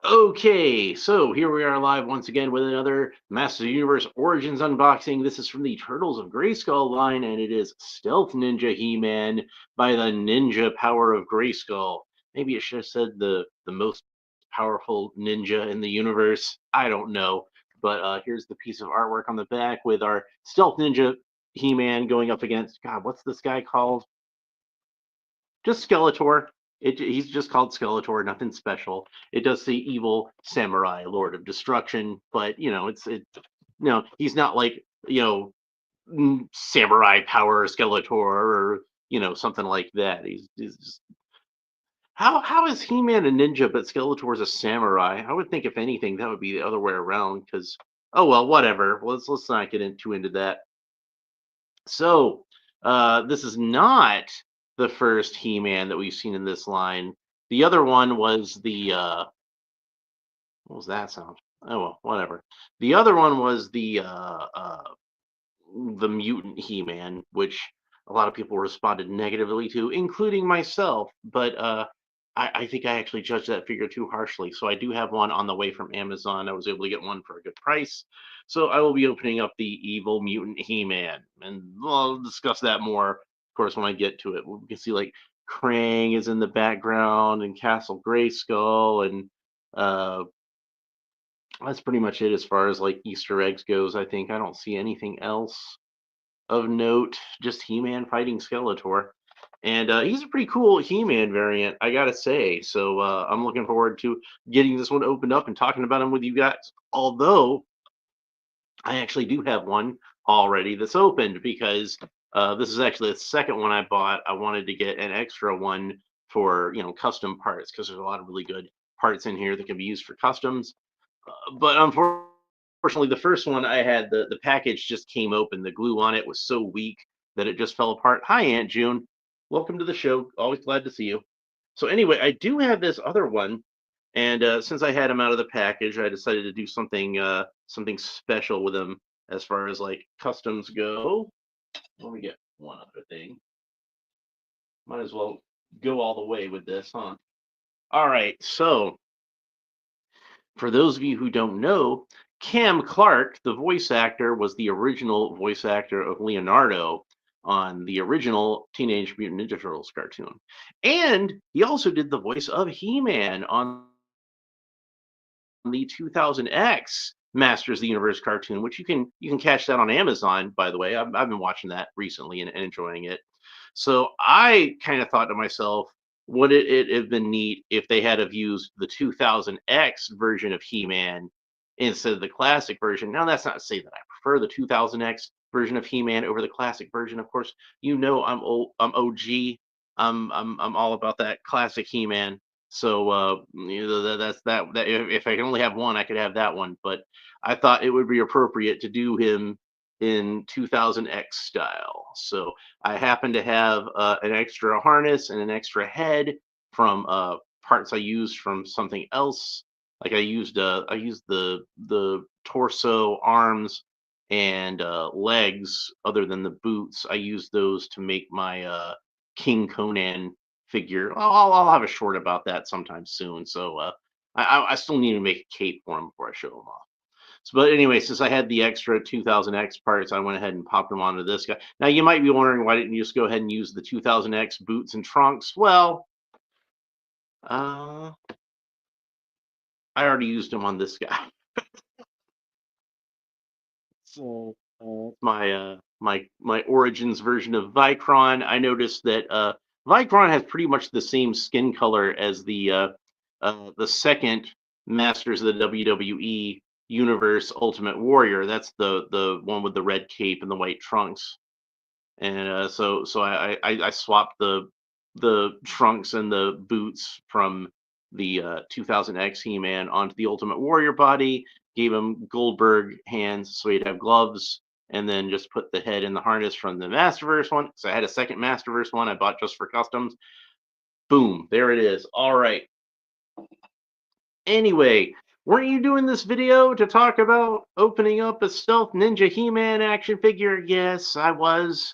Okay, so here we are live once again with another Masters of the Universe Origins unboxing. This is from the Turtles of Grayskull line, and it is Stealth Ninja He-Man by the Ninja Power of Grayskull. Maybe it should have said the most powerful ninja in the universe. I don't know. But here's the piece of artwork on the back with our Stealth Ninja He-Man going up against, God, what's this guy called? Just Skeletor. He's just called Skeletor, nothing special. It does say evil samurai, Lord of Destruction, but he's not like samurai power Skeletor or something like that. He's just how is He-Man a ninja but Skeletor's a samurai? I would think if anything that would be the other way around because oh well, whatever. Let's not get into that. So, this is not the first He-Man that we've seen in this line. The other one was what was that sound? Oh well, whatever. The other one was the mutant He-Man, which a lot of people responded negatively to, including myself. But I think I actually judged that figure too harshly. So I do have one on the way from Amazon. I was able to get one for a good price. So I will be opening up the evil mutant He-Man, and I'll discuss that more, of course, when I get to it. We can see like Krang is in the background and Castle Grayskull, and uh, that's pretty much it as far as like Easter eggs goes. I think I don't see anything else of note, just He-Man fighting Skeletor. And he's a pretty cool He-Man variant, I gotta say. So I'm looking forward to getting this one opened up and talking about him with you guys. Although I actually do have one already that's opened because this is actually the second one I bought. I wanted to get an extra one for custom parts because there's a lot of really good parts in here that can be used for customs. But unfortunately, the first one I had, the package just came open. The glue on it was so weak that it just fell apart. Hi, Aunt June. Welcome to the show. Always glad to see you. So anyway, I do have this other one, and since I had him out of the package, I decided to do something special with him as far as like customs go. Let me get one other thing. Might as well go all the way with this, huh? All right, so for those of you who don't know, Cam Clark, the voice actor, was the original voice actor of Leonardo on the original Teenage Mutant Ninja Turtles cartoon. And he also did the voice of He-Man on the 2000X Masters of the Universe cartoon, which you can catch that on Amazon, by the way. I've been watching that recently and enjoying it. So I kind of thought to myself, would it have been neat if they had have used the 2000X version of He-Man instead of the classic version? Now that's not to say that I prefer the 2000X version of He-Man over the classic version. Of course, I'm OG. I'm all about that classic He-Man. So that's that. If I can only have one, I could have that one. But I thought it would be appropriate to do him in 2000X style. So I happen to have an extra harness and an extra head from parts I used from something else. Like I used the torso, arms, and legs. Other than the boots, I used those to make my King Conan figure. I'll have a short about that sometime soon. So I still need to make a cape for him before I show him off. So, but anyway, since I had the extra 2000X parts, I went ahead and popped them onto this guy. Now you might be wondering, why didn't you just go ahead and use the 2000X boots and trunks? Well, I already used them on this guy. So my origins version of Vicron. I noticed that Vicron has pretty much the same skin color as the second Masters of the WWE Universe Ultimate Warrior. That's the one with the red cape and the white trunks. And so I swapped the trunks and the boots from the 2000X He-Man onto the Ultimate Warrior body. Gave him Goldberg hands so he'd have gloves, and then just put the head in the harness from the Masterverse one. So I had a second Masterverse one I bought just for customs. Boom, there it is. All right. Anyway, weren't you doing this video to talk about opening up a Stealth Ninja He-Man action figure? Yes, I was.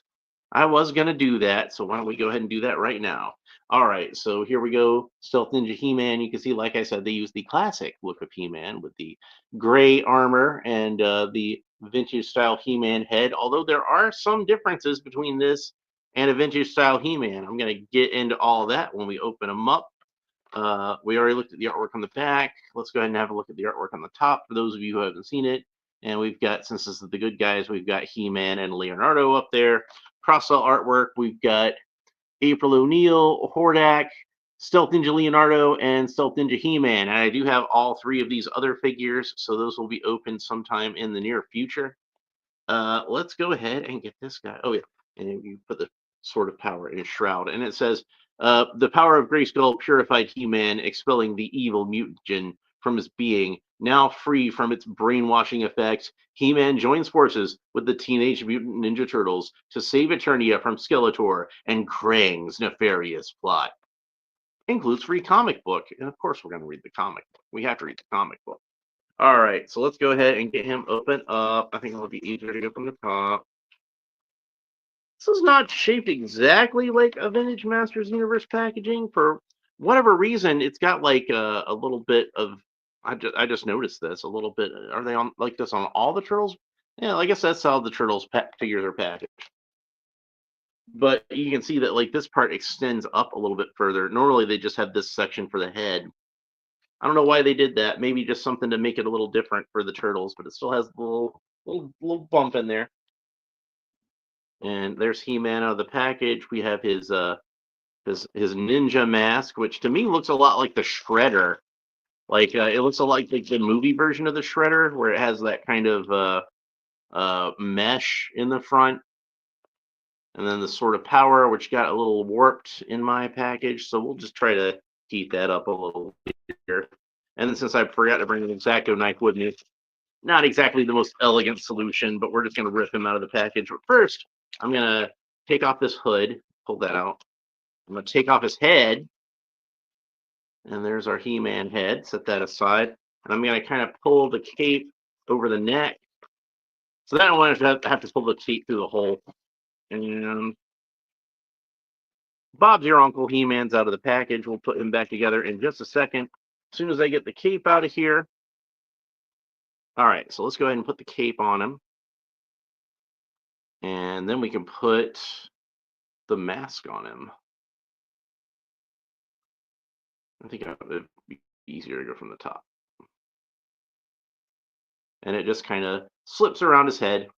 I was going to do that, so why don't we go ahead and do that right now. All right, so here we go. Stealth Ninja He-Man. You can see, like I said, they use the classic look of He-Man with the gray armor and the vintage style He-Man head. Although there are some differences between this and a vintage style He-Man. I'm going to get into all that when we open them up. We already looked at the artwork on the back. Let's go ahead and have a look at the artwork on the top for those of you who haven't seen it. And we've got, since this is the good guys, we've got He-Man and Leonardo up there. Cross-cell artwork, we've got April O'Neil, Hordak, Stealth Ninja Leonardo, and Stealth Ninja He-Man. And I do have all three of these other figures, so those will be open sometime in the near future. Let's go ahead and get this guy. Oh, yeah. And you put the Sword of Power in his shroud. And it says, the power of Grayskull purified He-Man, expelling the evil mutagen from his being. Now free from its brainwashing effects, He-Man joins forces with the Teenage Mutant Ninja Turtles to save Eternia from Skeletor and Krang's nefarious plot. Includes free comic book. And of course, we're going to read the comic book. We have to read the comic book. All right, so let's go ahead and get him open up. I think it'll be easier to go from the top. This is not shaped exactly like a vintage Masters Universe packaging. For whatever reason, it's got like a little bit of. I just noticed this a little bit. Are they on like this on all the turtles? Yeah, I guess that's how the turtles figures are packaged. But you can see that like this part extends up a little bit further. Normally they just have this section for the head. I don't know why they did that. Maybe just something to make it a little different for the turtles, but it still has a little bump in there. And there's He-Man out of the package. We have his ninja mask, which to me looks a lot like the Shredder. Like it looks a lot like the movie version of the Shredder, where it has that kind of mesh in the front. And then the Sword of Power, which got a little warped in my package. So we'll just try to heat that up a little bit here. And then since I forgot to bring an X-Acto knife with me, not exactly the most elegant solution, but we're just going to rip him out of the package. But first, I'm going to take off this hood, pull that out. I'm going to take off his head. And there's our He-Man head. Set that aside. And I'm going to kind of pull the cape over the neck. So that I don't want to have to pull the cape through the hole. And Bob's your uncle. He-Man's out of the package. We'll put him back together in just a second. As soon as I get the cape out of here. All right, so let's go ahead and put the cape on him. And then we can put the mask on him. I think it would be easier to go from the top. And it just kind of slips around his head.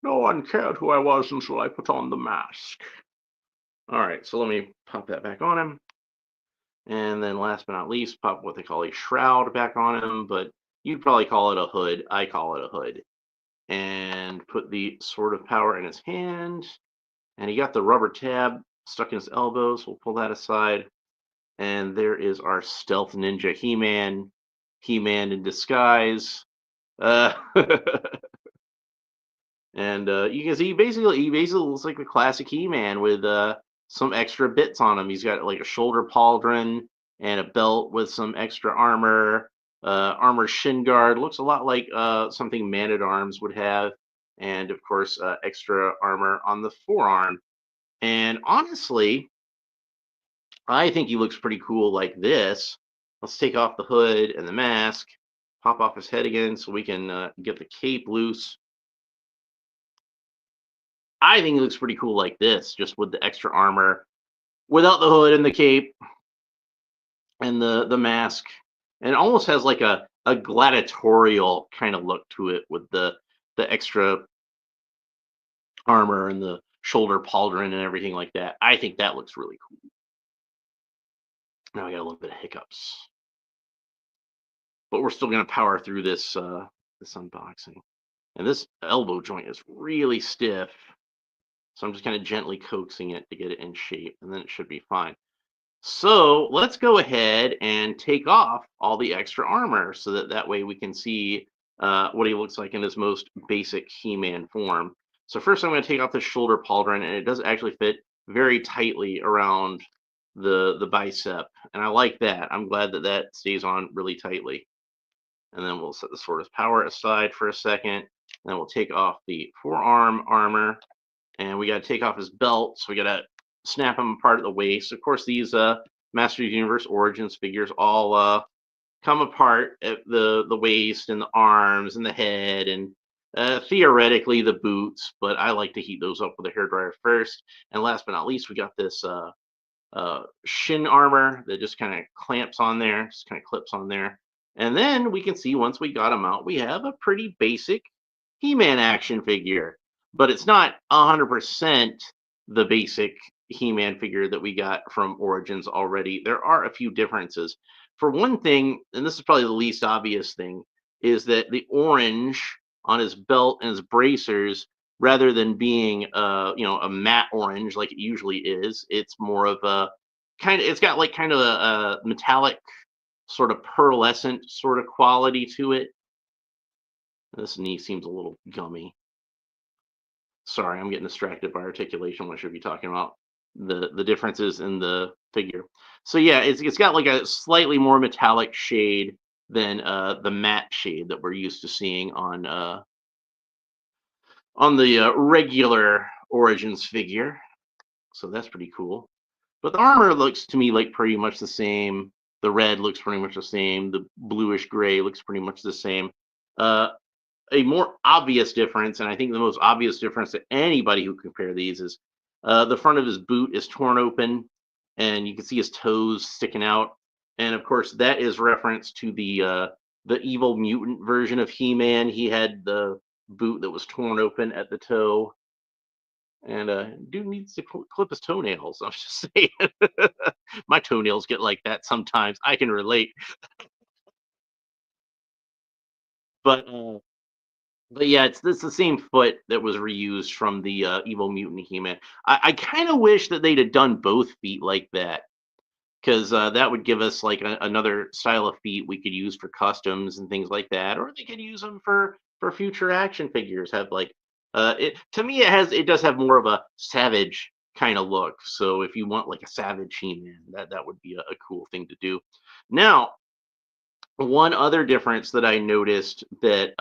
No one cared who I was until I put on the mask. All right, so let me pop that back on him. And then last but not least, pop what they call a shroud back on him, but you'd probably call it a hood. I call it a hood. And put the Sword of Power in his hand. And he got the rubber tab stuck in his elbows. We'll pull that aside. And there is our Stealth Ninja He-Man. He-Man in disguise. And you can see he basically looks like the classic He-Man with some extra bits on him. He's got like a shoulder pauldron and a belt with some extra armor. Armor shin guard looks a lot like something Man-at-Arms would have, and of course extra armor on the forearm. And honestly, I think he looks pretty cool like this. Let's take off the hood and the mask, pop off his head again so we can get the cape loose. I think he looks pretty cool like this, just with the extra armor, without the hood and the cape and the mask. And it almost has like a gladiatorial kind of look to it with the extra armor and the shoulder pauldron and everything like that. I think that looks really cool. Now I got a little bit of hiccups, but we're still going to power through this this unboxing. And this elbow joint is really stiff, so I'm just kind of gently coaxing it to get it in shape, and then it should be fine. So let's go ahead and take off all the extra armor so that way we can see what he looks like in his most basic He-Man form. So first I'm going to take off the shoulder pauldron, and it does actually fit very tightly around the bicep, and I like that. I'm glad that that stays on really tightly. And then we'll set the Sword of Power aside for a second, and then we'll take off the forearm armor, and we got to take off his belt, so we got to snap them apart at the waist. Of course, these Masters of the Universe Origins figures all come apart at the waist and the arms and the head and theoretically the boots, but I like to heat those up with a hairdryer first. And last but not least, we got this shin armor that just kind of clamps on there, just kind of clips on there. And then we can see once we got them out, we have a pretty basic He-Man action figure, but it's not 100% the basic He-Man figure that we got from Origins already. There are a few differences. For one thing, and this is probably the least obvious thing, is that the orange on his belt and his bracers, rather than being a matte orange like it usually is, it's more of a it's got like kind of a metallic sort of pearlescent sort of quality to it. This knee seems a little gummy. Sorry, I'm getting distracted by articulation when I should be talking about the differences in the figure. So yeah, it's got like a slightly more metallic shade than the matte shade that we're used to seeing on the regular Origins figure. So that's pretty cool. But the armor looks to me like pretty much the same. The red looks pretty much the same. The bluish gray looks pretty much the same. Uh, a more obvious difference, and I think the most obvious difference to anybody who compare these is the front of his boot is torn open, and you can see his toes sticking out. And of course, that is reference to the evil mutant version of He-Man. He had the boot that was torn open at the toe, and dude needs to clip his toenails. I'm just saying, my toenails get like that sometimes. I can relate, but yeah, it's the same foot that was reused from the Evil Mutant He-Man. I kind of wish that they'd have done both feet like that, because that would give us like another style of feet we could use for customs and things like that, or they could use them for future action figures. Have like it to me it does have more of a savage kind of look. So if you want like a savage He-Man, that would be a cool thing to do. Now, one other difference that I noticed that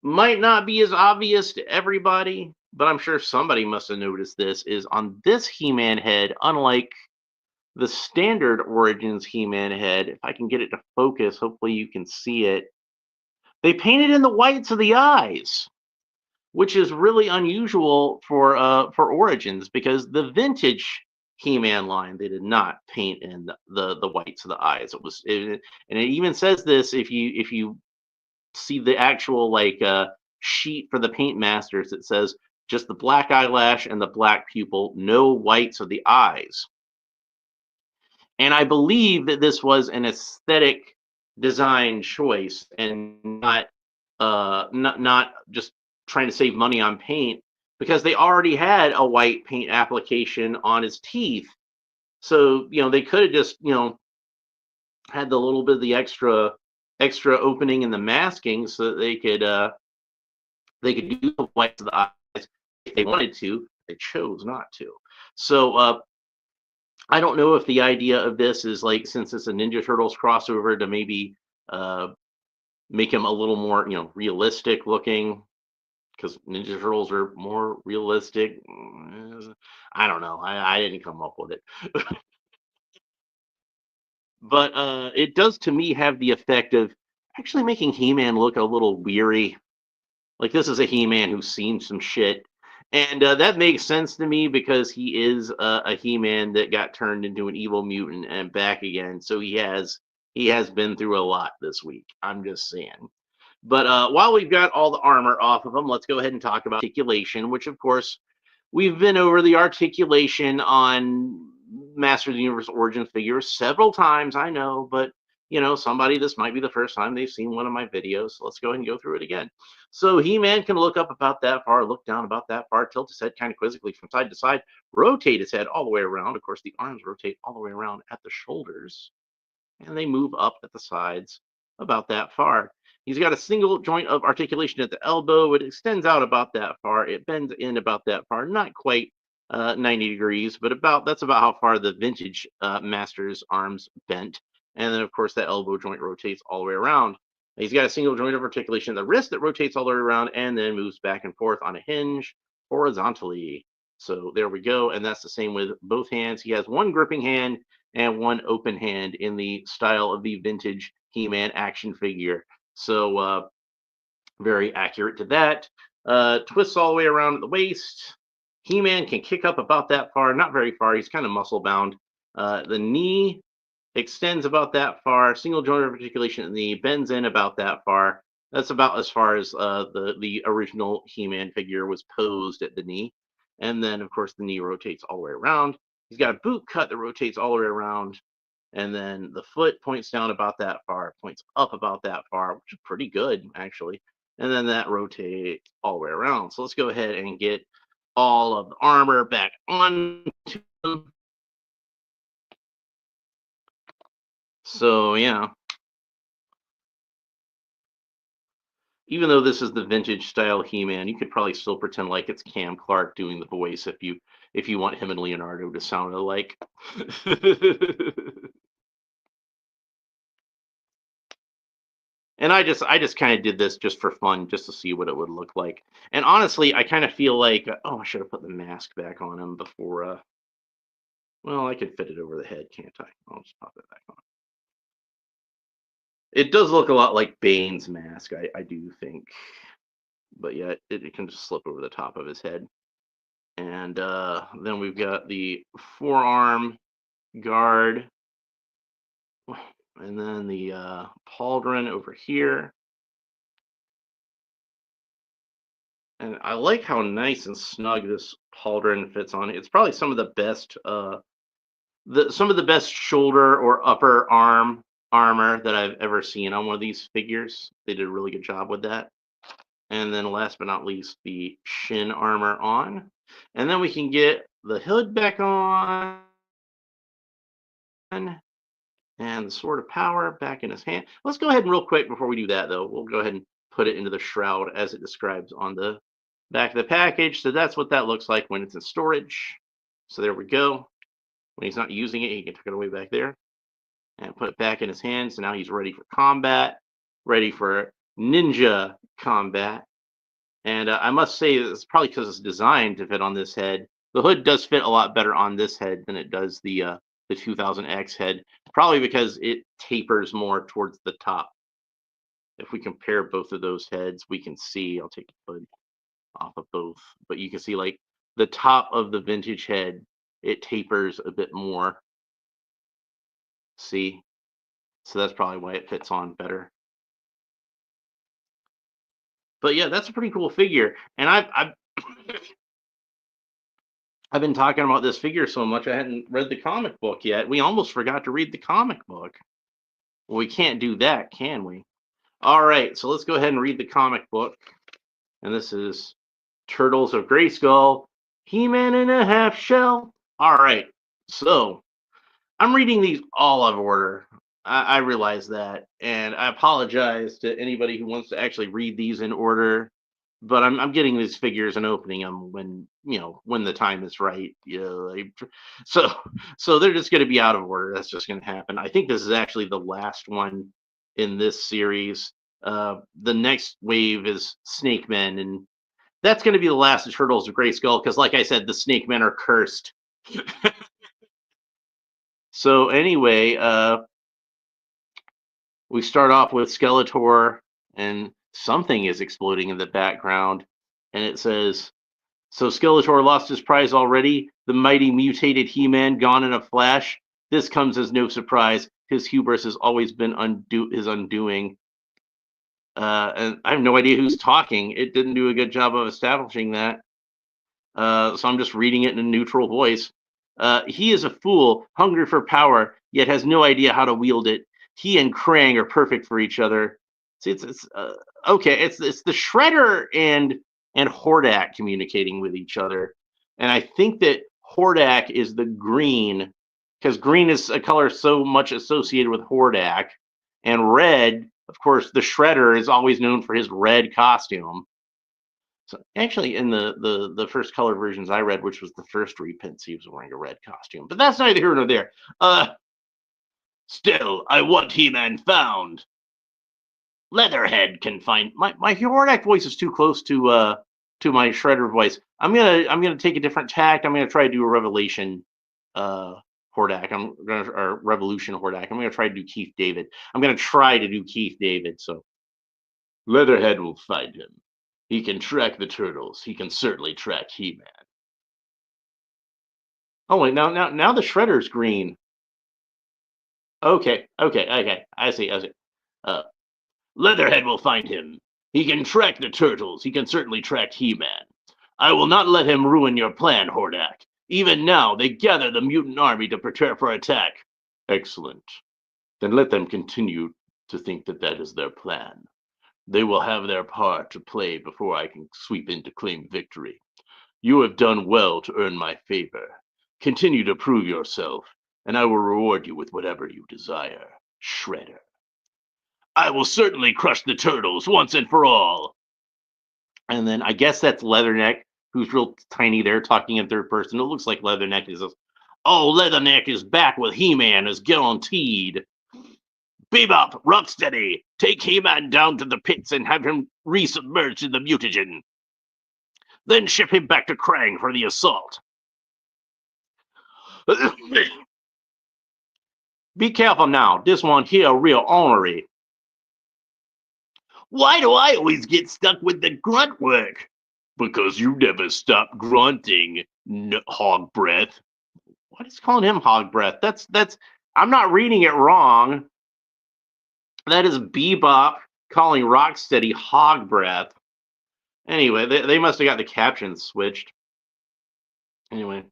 might not be as obvious to everybody, but I'm sure somebody must have noticed this, is on this He-Man head, unlike the standard Origins He-Man head, if I can get it to focus, hopefully you can see it. They painted in the whites of the eyes, which is really unusual for Origins, because the vintage He-Man line they did not paint in the whites of the eyes. And it even says this if you see the actual like sheet for the paint masters. It says just the black eyelash and the black pupil, no whites of the eyes. And I believe that this was an aesthetic design choice and not just trying to save money on paint, because they already had a white paint application on his teeth. So, they could have just, had the little bit of the extra opening in the masking so that they could do the whites of the eyes if they wanted to. They chose not to. So I don't know if the idea of this is like, since it's a Ninja Turtles crossover, to maybe make him a little more, realistic looking, because Ninja Turtles are more realistic. I don't know. I didn't come up with it. But it does to me have the effect of actually making He-Man look a little weary. Like, this is a He-Man who's seen some shit. And that makes sense to me, because he is a He-Man that got turned into an evil mutant and back again. So he has been through a lot this week. I'm just saying. But while we've got all the armor off of him, let's go ahead and talk about articulation, which of course we've been over the articulation on Masters of the Universe Origin figures several times, I know, but somebody, this might be the first time they've seen one of my videos, so let's go ahead and go through it again. So He-Man can look up about that far, look down about that far, tilt his head kind of quizzically from side to side, rotate his head all the way around. Of course, the arms rotate all the way around at the shoulders, and they move up at the sides about that far. He's got a single joint of articulation at the elbow. It extends out about that far. It bends in about that far, not quite 90 degrees, but that's about how far the vintage Master's arms bent. And then, of course, that elbow joint rotates all the way around. He's got a single joint of articulation at the wrist that rotates all the way around and then moves back and forth on a hinge horizontally. So there we go. And that's the same with both hands. He has one gripping hand and one open hand in the style of the vintage He-Man action figure. So very accurate to that. Twists all the way around at the waist. He-Man can kick up about that far, not very far. He's kind of muscle bound. The knee extends about that far. Single joint articulation in the knee bends in about that far. That's about as far as the original He-Man figure was posed at the knee. And then, of course, the knee rotates all the way around. He's got a boot cut that rotates all the way around. And then the foot points down about that far, points up about that far, which is pretty good, actually. And then that rotates all the way around. So let's go ahead and get all of the armor back onto him. So, yeah. Even though this is the vintage style He-Man, you could probably still pretend like it's Cam Clark doing the voice if you want him and Leonardo to sound alike. And I just kind of did this just for fun, just to see what it would look like. And honestly, I kind of feel like, oh, I should have put the mask back on him before. Well, I could fit it over the head, can't I? I'll just pop it back on. It does look a lot like Bane's mask, I do think. But yeah, it can just slip over the top of his head. And then we've got the forearm guard. And then the pauldron over here. And I like how nice and snug this pauldron fits on. It's probably some of the best some of the best shoulder or upper arm armor that I've ever seen on one of these figures. They did a really good job with that. And then last but not least, the shin armor on. And then we can get the hood back on. And the Sword of Power back in his hand. Let's go ahead and real quick before we do that, though, we'll go ahead and put it into the shroud as it describes on the back of the package. So that's what that looks like when it's in storage. So there we go. When he's not using it, he can tuck it away back there and put it back in his hand. So now he's ready for combat, ready for ninja combat. And I must say, it's probably because it's designed to fit on this head. The hood does fit a lot better on this head than it does the 2000X head, probably because it tapers more towards the top. If we compare both of those heads, we can see, I'll take the hood off of both, but you can see like the top of the vintage head, it tapers a bit more. See? So that's probably why it fits on better. But yeah, that's a pretty cool figure. And I've been talking about this figure so much I hadn't read the comic book yet. We almost forgot to read the comic book. Well, we can't do that, can we? All right, so let's go ahead and read the comic book. And this is Turtles of Grayskull, He-Man in a Half Shell. All right, so I'm reading these all out of order. I realize that, and I apologize to anybody who wants to actually read these in order. But I'm getting these figures and opening them when when the time is right. So they're just going to be out of order. That's just going to happen. I think this is actually the last one in this series. The next wave is Snake Men, and that's going to be the last of Turtles of Grayskull because, like I said, the Snake Men are cursed. So anyway, we start off with Skeletor, and something is exploding in the background, and it says, "So Skeletor lost his prize already? The mighty mutated He-Man gone in a flash? This comes as no surprise. His hubris has always been his undoing." And I have no idea who's talking. It didn't do a good job of establishing that. So I'm just reading it in a neutral voice. He is a fool, hungry for power, yet has no idea how to wield it. He and Krang are perfect for each other. See, it's okay. It's the Shredder and Hordak communicating with each other, and I think that Hordak is the green because green is a color so much associated with Hordak, and red, of course, the Shredder is always known for his red costume. So actually, in the first color versions I read, which was the first reprints, he was wearing a red costume. But that's neither here nor there. Still, I want He-Man found. Leatherhead can find my Hordak voice is too close to to my Shredder voice. I'm gonna take a different tact. I'm gonna try to do a Revelation Hordak. Or Revolution Hordak. I'm gonna try to do Keith David. I'm gonna try to do Keith David. So Leatherhead will find him. He can track the turtles. He can certainly track He-Man. Oh wait, now the Shredder's green. Okay. I see. Uh, Leatherhead will find him. He can track the turtles. He can certainly track He-Man. I will not let him ruin your plan, Hordak. Even now, they gather the mutant army to prepare for attack. Excellent. Then let them continue to think that that is their plan. They will have their part to play before I can sweep in to claim victory. You have done well to earn my favor. Continue to prove yourself, and I will reward you with whatever you desire, Shredder. I will certainly crush the turtles once and for all. And then I guess that's Leatherneck, who's real tiny there, talking in third person. It looks like Leatherneck is oh, Leatherneck is back with He-Man as guaranteed. Bebop, Rocksteady, take He-Man down to the pits and have him resubmerged in the mutagen. Then ship him back to Krang for the assault. Be careful now. This one here real ornery. Why do I always get stuck with the grunt work? Because you never stop grunting, hog breath. What is calling him hog breath? That's I'm not reading it wrong. That is Bebop calling Rocksteady hog breath. Anyway, they must have got the captions switched. Anyway.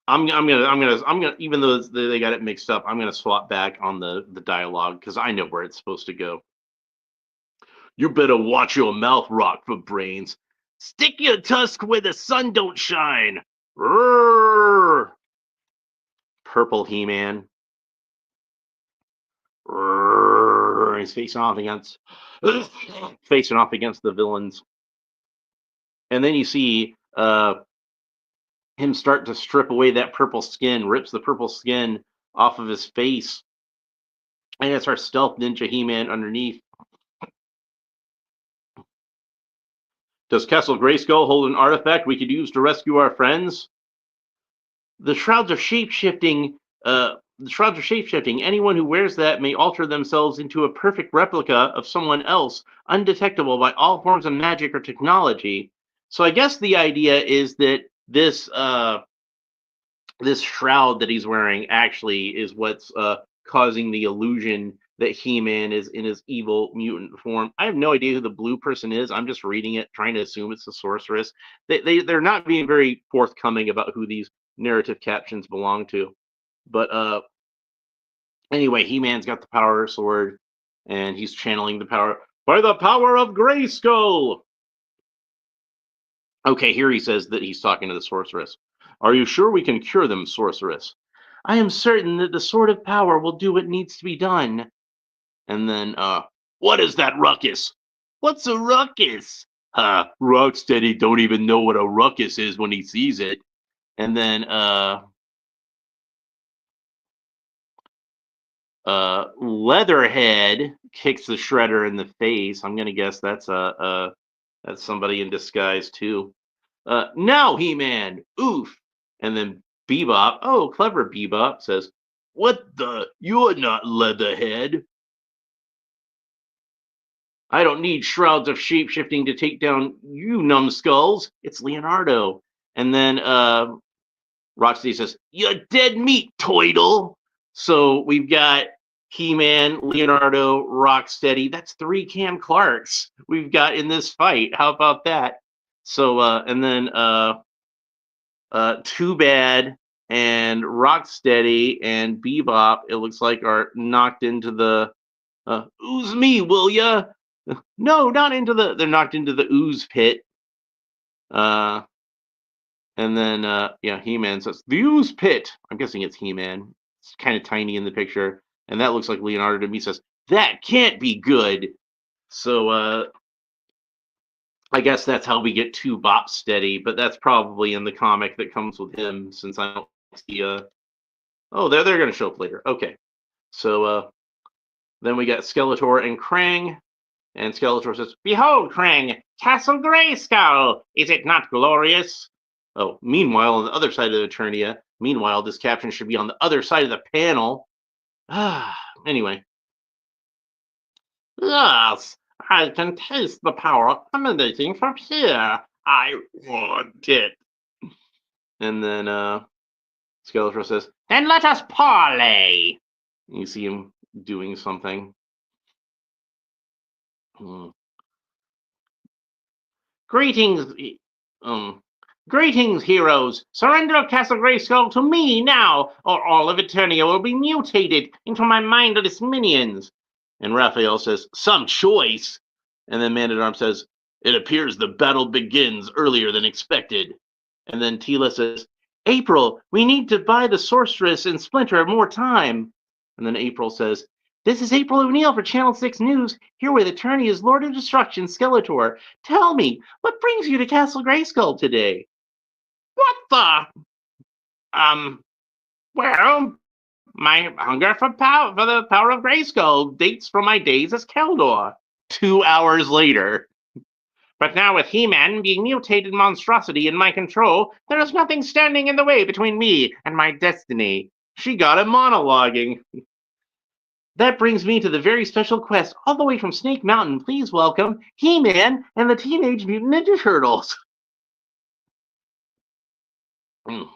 I'm gonna even though they got it mixed up, I'm gonna swap back on the dialogue because I know where it's supposed to go. You better watch your mouth, Rock for brains. Stick your tusk where the sun don't shine. Roar! Purple He-Man. Roar! He's facing off against the villains, and then you see him start to strip away that purple skin, rips the purple skin off of his face. And it's our stealth ninja He-Man underneath. Does Castle Grayskull hold an artifact we could use to rescue our friends? The shrouds are shape-shifting. Anyone who wears that may alter themselves into a perfect replica of someone else, undetectable by all forms of magic or technology. So I guess the idea is that this shroud that he's wearing actually is what's causing the illusion that He-Man is in his evil mutant form. I have no idea who the blue person is. I'm just reading it, trying to assume it's the sorceress. They're not being very forthcoming about who these narrative captions belong to. But anyway, He-Man's got the power sword, and he's channeling the power by the power of Grayskull. Okay, here he says that he's talking to the sorceress. Are you sure we can cure them, sorceress? I am certain that the sword of power will do what needs to be done. And then, what is that ruckus? What's a ruckus? Rocksteady don't even know what a ruckus is when he sees it. And then, Leatherhead kicks the Shredder in the face. I'm gonna guess that's somebody in disguise too. Now, He-Man, oof. And then Bebop, oh, clever Bebop, says, what the? You're not Leatherhead. I don't need shrouds of shape-shifting to take down you numbskulls. It's Leonardo. And then Rocksteady says, you're dead meat, Toidle. So we've got He-Man, Leonardo, Rocksteady. That's 3 Cam Clarks we've got in this fight. How about that? So, and then Too Bad and Rocksteady and Bebop, it looks like, are knocked into the ooze me, will ya? No, not into the. They're knocked into the ooze pit. And then yeah, He-Man says the ooze pit. I'm guessing it's He-Man. It's kind of tiny in the picture, and that looks like Leonardo to me. Says that can't be good. So I guess that's how we get to Bop Steady, but that's probably in the comic that comes with him, since I don't see oh, they're going to show up later. Okay, so Then we got Skeletor and Krang. And Skeletor says, "Behold, Krang, Castle Grayskull! Is it not glorious?" Oh, meanwhile, on the other side of Eternia, meanwhile, this caption should be on the other side of the panel. Anyway. "Yes, I can taste the power emanating from here. I want it." And then Skeletor says, "Then let us parley." You see him doing something. Hmm. Greetings, greetings, heroes. Surrender Castle Grayskull to me now, or all of Eternia will be mutated into my mindless minions. And Raphael says, "Some choice." And then Man-at-Arms says, "It appears the battle begins earlier than expected." And then Tila says, "April, we need to buy the Sorceress and Splinter more time." And then April says, "This is April O'Neil for Channel 6 News, here with Eternia's Lord of Destruction, Skeletor. Tell me, what brings you to Castle Grayskull today?" "What the? Well, my hunger for the power of Grayskull dates from my days as Keldor." 2 hours later. "But now with He-Man being mutated monstrosity in my control, there is nothing standing in the way between me and my destiny." She got him monologuing. "That brings me to the very special quest all the way from Snake Mountain. Please welcome He-Man and the Teenage Mutant Ninja Turtles." And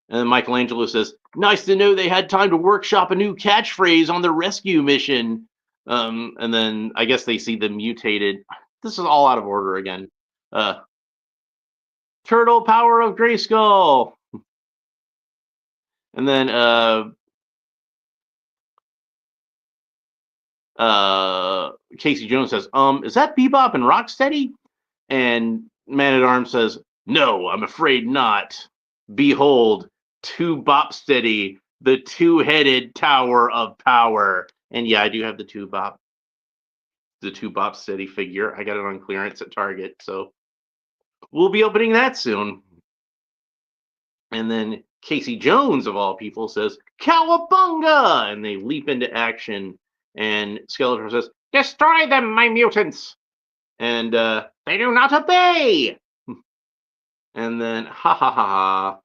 then Michelangelo says, "Nice to know they had time to workshop a new catchphrase on the rescue mission." And then I guess they see the mutated. This is all out of order again. Turtle power of Grayskull. And then Casey Jones says, "Is that Bebop and Rocksteady?" And Man-at-Arms says, "No, I'm afraid not. Behold, two Bopsteady, the two-headed tower of power." And yeah, I do have the two Bopsteady figure. I got it on clearance at Target, so we'll be opening that soon. And then Casey Jones, of all people, says, "Cowabunga!" And they leap into action. And Skeletor says, "Destroy them, my mutants!" And they do not obey. And then, ha ha ha ha.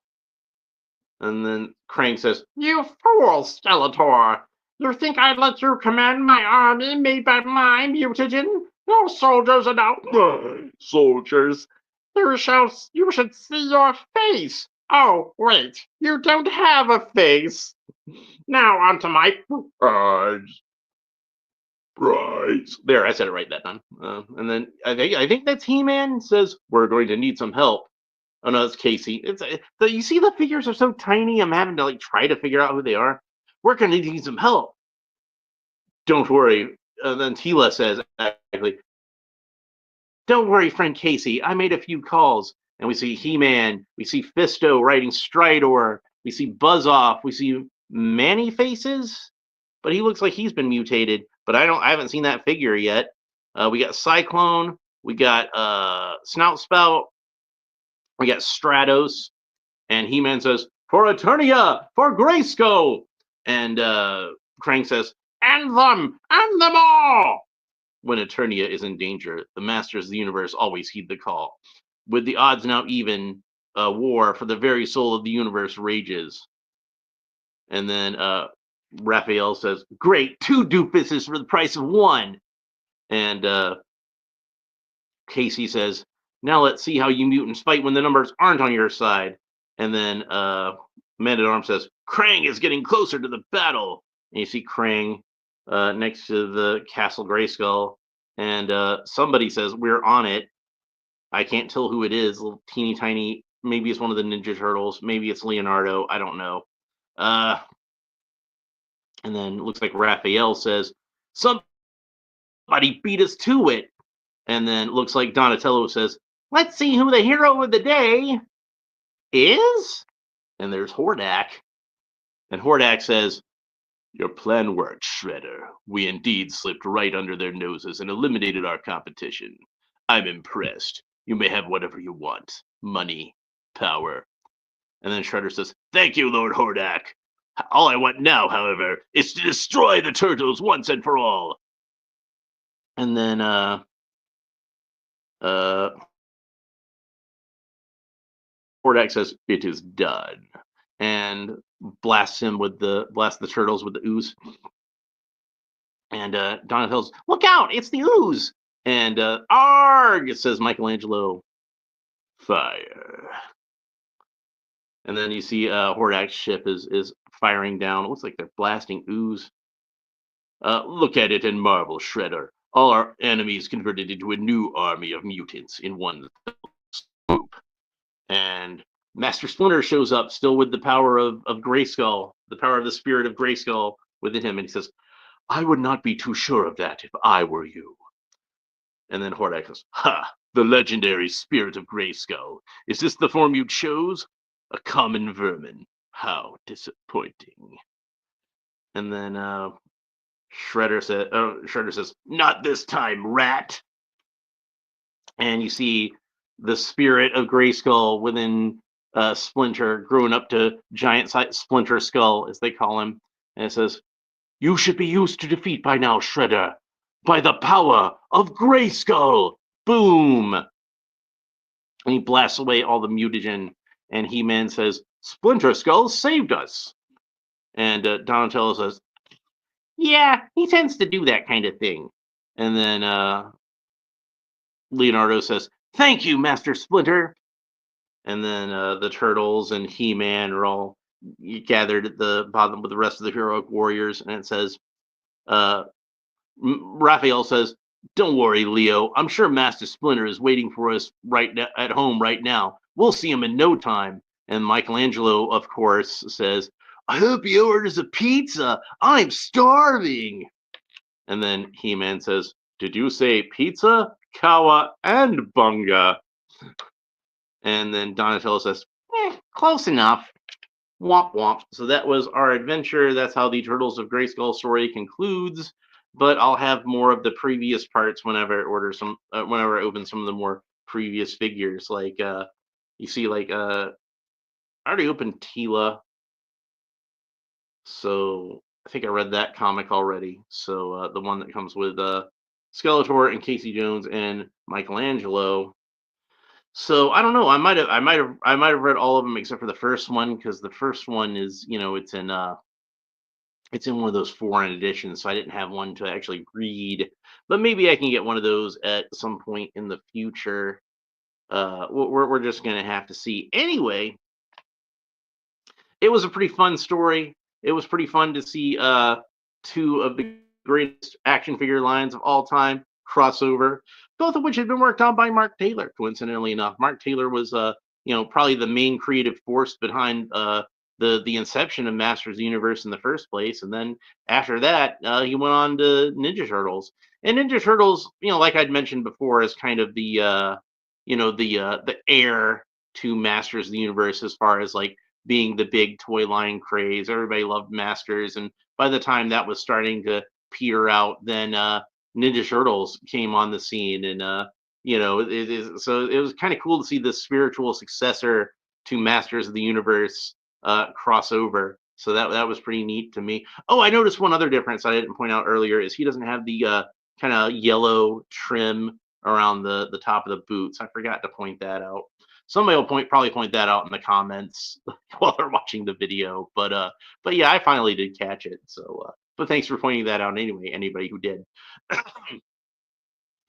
And then Krang says, "You fool, Skeletor! You think I'd let you command my army made by my mutagen? No soldiers enough." "Soldiers? You should see your face. Oh, wait, you don't have a face. Now onto my prize. Prize." There, I said it right that time. And then I think that's He-Man says, "We're going to need some help." Oh no, it's Casey. You see the figures are so tiny. I'm having to like try to figure out who they are. "We're going to need some help." "Don't worry." Then Tila says, actually, "Don't worry, friend Casey. I made a few calls." And we see He-Man. We see Fisto riding Stridor. We see Buzz-Off. We see Manny Faces, but he looks like he's been mutated. But I haven't seen that figure yet. We got Cyclone. We got Snout Spout. We got Stratos. And He-Man says, "For Eternia, for Grayskull." And Krang says, "And them all." When Eternia is in danger, the Masters of the Universe always heed the call. With the odds now even, war for the very soul of the universe rages. And then Raphael says, "Great, 2 doofuses for the price of 1." And Casey says, "Now let's see how you mutants fight when the numbers aren't on your side." And then Man-at-Arms says, "Krang is getting closer to the battle." And you see Krang next to the Castle Grayskull. And somebody says, "We're on it." I can't tell who it is. Little teeny tiny. Maybe it's one of the Ninja Turtles. Maybe it's Leonardo. I don't know. And then it looks like Raphael says, "Somebody beat us to it." And then it looks like Donatello says, "Let's see who the hero of the day is." And there's Hordak. And Hordak says, "Your plan worked, Shredder. We indeed slipped right under their noses and eliminated our competition. I'm impressed. You may have whatever you want. Money, power." And then Shredder says, "Thank you, Lord Hordak. All I want now, however, is to destroy the turtles once and for all. And then uh Hordak says, "It is done," and blasts the turtles with the ooze. And Donatello's, "Look out! It's the ooze!" And "Arg!" says Michelangelo, "Fire!" And then you see Hordak's ship is firing down. It looks like they're blasting ooze. Look at it and marvel, Shredder. All our enemies converted into a new army of mutants in one swoop. And Master Splinter shows up, still with the power of Grayskull, the power of the spirit of Grayskull within him, and he says, "I would not be too sure of that if I were you." And then Hordak goes, "Ha! The legendary spirit of Grayskull. Is this the form you chose? A common vermin. How disappointing." And then Shredder says, "Not this time, rat." And you see the spirit of Grayskull within Splinter growing up to giant size Splinter Skull, as they call him. And it says, "You should be used to defeat by now, Shredder. By the power of Grayskull." Boom! And he blasts away all the mutagen. And He-Man says, "Splinter Skull saved us." And Donatello says, "Yeah, he tends to do that kind of thing." And then Leonardo says, "Thank you, Master Splinter." And then the Turtles and He-Man are all gathered at the bottom with the rest of the heroic warriors. And it says, uh, Raphael says, "Don't worry, Leo. I'm sure Master Splinter is waiting for us at home right now. We'll see him in no time." And Michelangelo, of course, says, "I hope he orders a pizza. I'm starving." And then He-Man says, "Did you say pizza, kawa, and bunga?" And then Donatello says, "Close enough. Womp womp." So that was our adventure. That's how the Turtles of Grayskull story concludes. But I'll have more of the previous parts whenever I open some of the more previous figures. Like you see, like I already opened Tila, so I think I read that comic already. So the one that comes with Skeletor and Casey Jones and Michelangelo. So I don't know. I might have read all of them except for the first one, because the first one is, it's in one of those foreign editions, so I didn't have one to actually read. But maybe I can get one of those at some point in the future. We're just gonna have to see. Anyway, it was a pretty fun story. It was pretty fun to see two of the greatest action figure lines of all time crossover, both of which had been worked on by Mark Taylor. Coincidentally enough, Mark Taylor was probably the main creative force behind the inception of Masters of the Universe in the first place. And then after that, he went on to Ninja Turtles. And Ninja Turtles, like I'd mentioned before, is kind of the heir to Masters of the Universe as far as like being the big toy line craze. Everybody loved Masters, and by the time that was starting to peter out, then Ninja Turtles came on the scene, and so it was kind of cool to see the spiritual successor to Masters of the Universe crossover. So that was pretty neat to me. Oh, I noticed one other difference I didn't point out earlier is he doesn't have the kind of yellow trim around the top of the boots. I forgot to point that out. Somebody will probably point that out in the comments while they're watching the video. But yeah, I finally did catch it. So but thanks for pointing that out anyway, anybody who did.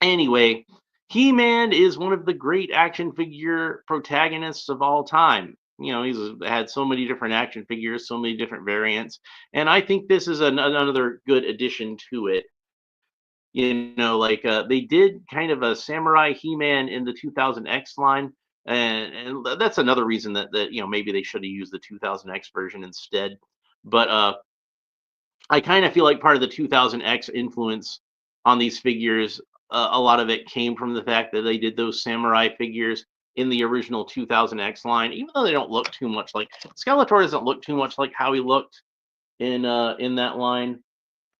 Anyway, He-Man is one of the great action figure protagonists of all time. He's had so many different action figures, so many different variants, and I think this is another good addition to it. Like they did kind of a Samurai He-Man in the 2000X line, and that's another reason that maybe they should have used the 2000X version instead. But I kind of feel like part of the 2000X influence on these figures, a lot of it came from the fact that they did those samurai figures in the original 2000X line, even though they don't look too much like Skeletor doesn't look too much like how he looked in that line.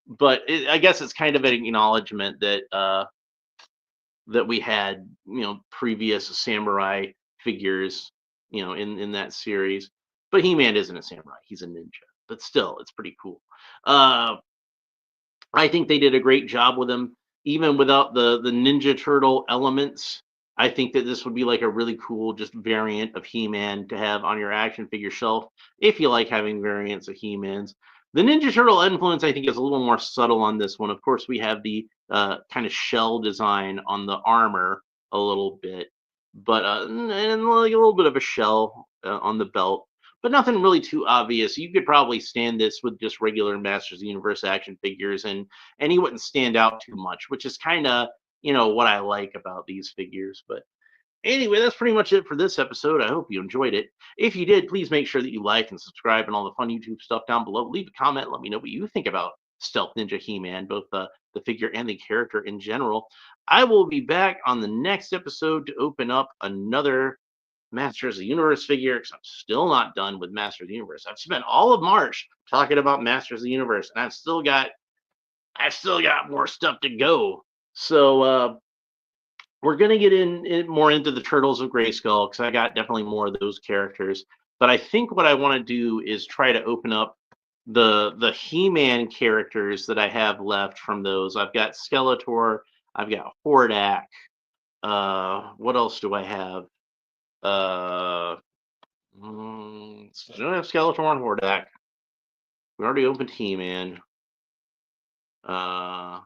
But I guess it's kind of an acknowledgement that we had previous samurai figures in that series. But He-Man isn't a samurai; he's a ninja. but still, it's pretty cool. Uh, I think they did a great job with him, even without the Ninja Turtle elements. I think that this would be like a really cool just variant of He-Man to have on your action figure shelf if you like having variants of He-Mans. The Ninja Turtle influence, I think, is a little more subtle on this one. Of course, we have the kind of shell design on the armor a little bit, but and like a little bit of a shell on the belt, but nothing really too obvious. You could probably stand this with just regular Masters of the Universe action figures, and he wouldn't stand out too much, which is kind of what I like about these figures. But anyway, that's pretty much it for this episode. I hope you enjoyed it. If you did, please make sure that you like and subscribe and all the fun YouTube stuff down below. Leave a comment. Let me know what you think about Stealth Ninja He-Man, both the figure and the character in general. I will be back on the next episode to open up another Masters of the Universe figure because I'm still not done with Masters of the Universe. I've spent all of March talking about Masters of the Universe, and I've still got more stuff to go. So we're gonna get in more into the Turtles of Grayskull because I got definitely more of those characters. But I think what I want to do is try to open up the He-Man characters that I have left from those. I've got Skeletor, I've got Hordak. What else do I have? Uh, I don't have Skeletor and Hordak. We already opened He-Man. Uh,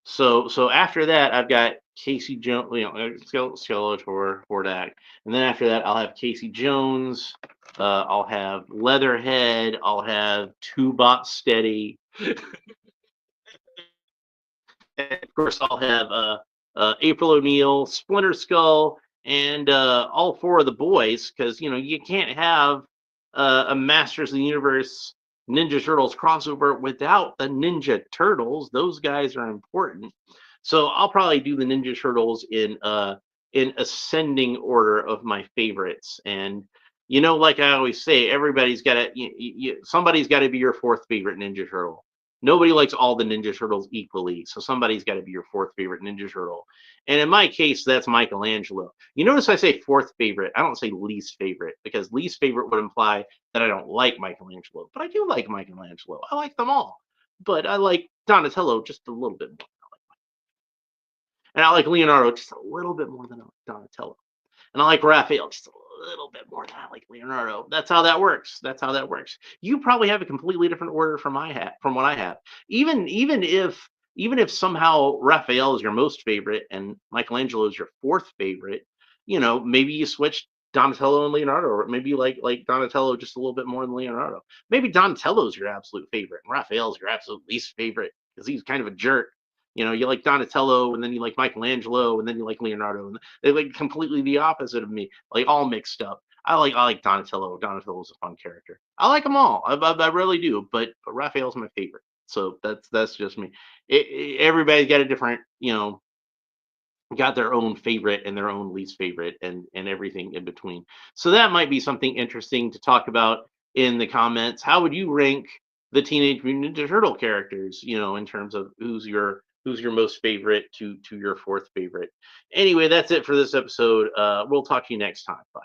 so after that, I've got Casey Jones, Skeletor, Hordak, and then after that, I'll have Casey Jones. I'll have Leatherhead. I'll have Two-Bot Steady. Of course, I'll have April O'Neil, Splinter Skull, and all four of the boys, because you can't have a Masters of the Universe Ninja Turtles crossover without the Ninja Turtles. Those guys are important. So I'll probably do the Ninja Turtles in ascending order of my favorites. And like I always say, everybody's got to somebody's got to be your fourth favorite Ninja Turtle. Nobody likes all the Ninja Turtles equally, so somebody's got to be your fourth favorite Ninja Turtle. And in my case, that's Michelangelo. You notice I say fourth favorite. I don't say least favorite because least favorite would imply that I don't like Michelangelo. But I do like Michelangelo. I like them all. But I like Donatello just a little bit more. And I like Leonardo just a little bit more than I like Donatello. And I like Raphael just a little bit more than I like Leonardo. That's how that works. That's how that works. You probably have a completely different order from what I have. Even if somehow Raphael is your most favorite and Michelangelo is your fourth favorite, maybe you switch Donatello and Leonardo, or maybe like Donatello just a little bit more than Leonardo. Maybe Donatello's your absolute favorite and Raphael's your absolute least favorite because he's kind of a jerk. You like Donatello, and then you like Michelangelo, and then you like Leonardo, and they're like completely the opposite of me, like all mixed up. I like Donatello. Donatello's a fun character. I like them all. I really do. But Raphael's my favorite. So that's just me. Everybody's got a different, got their own favorite and their own least favorite, and everything in between. So that might be something interesting to talk about in the comments. How would you rank the Teenage Mutant Ninja Turtle characters? In terms of who's your most favorite to your fourth favorite. Anyway, that's it for this episode. We'll talk to you next time. Bye.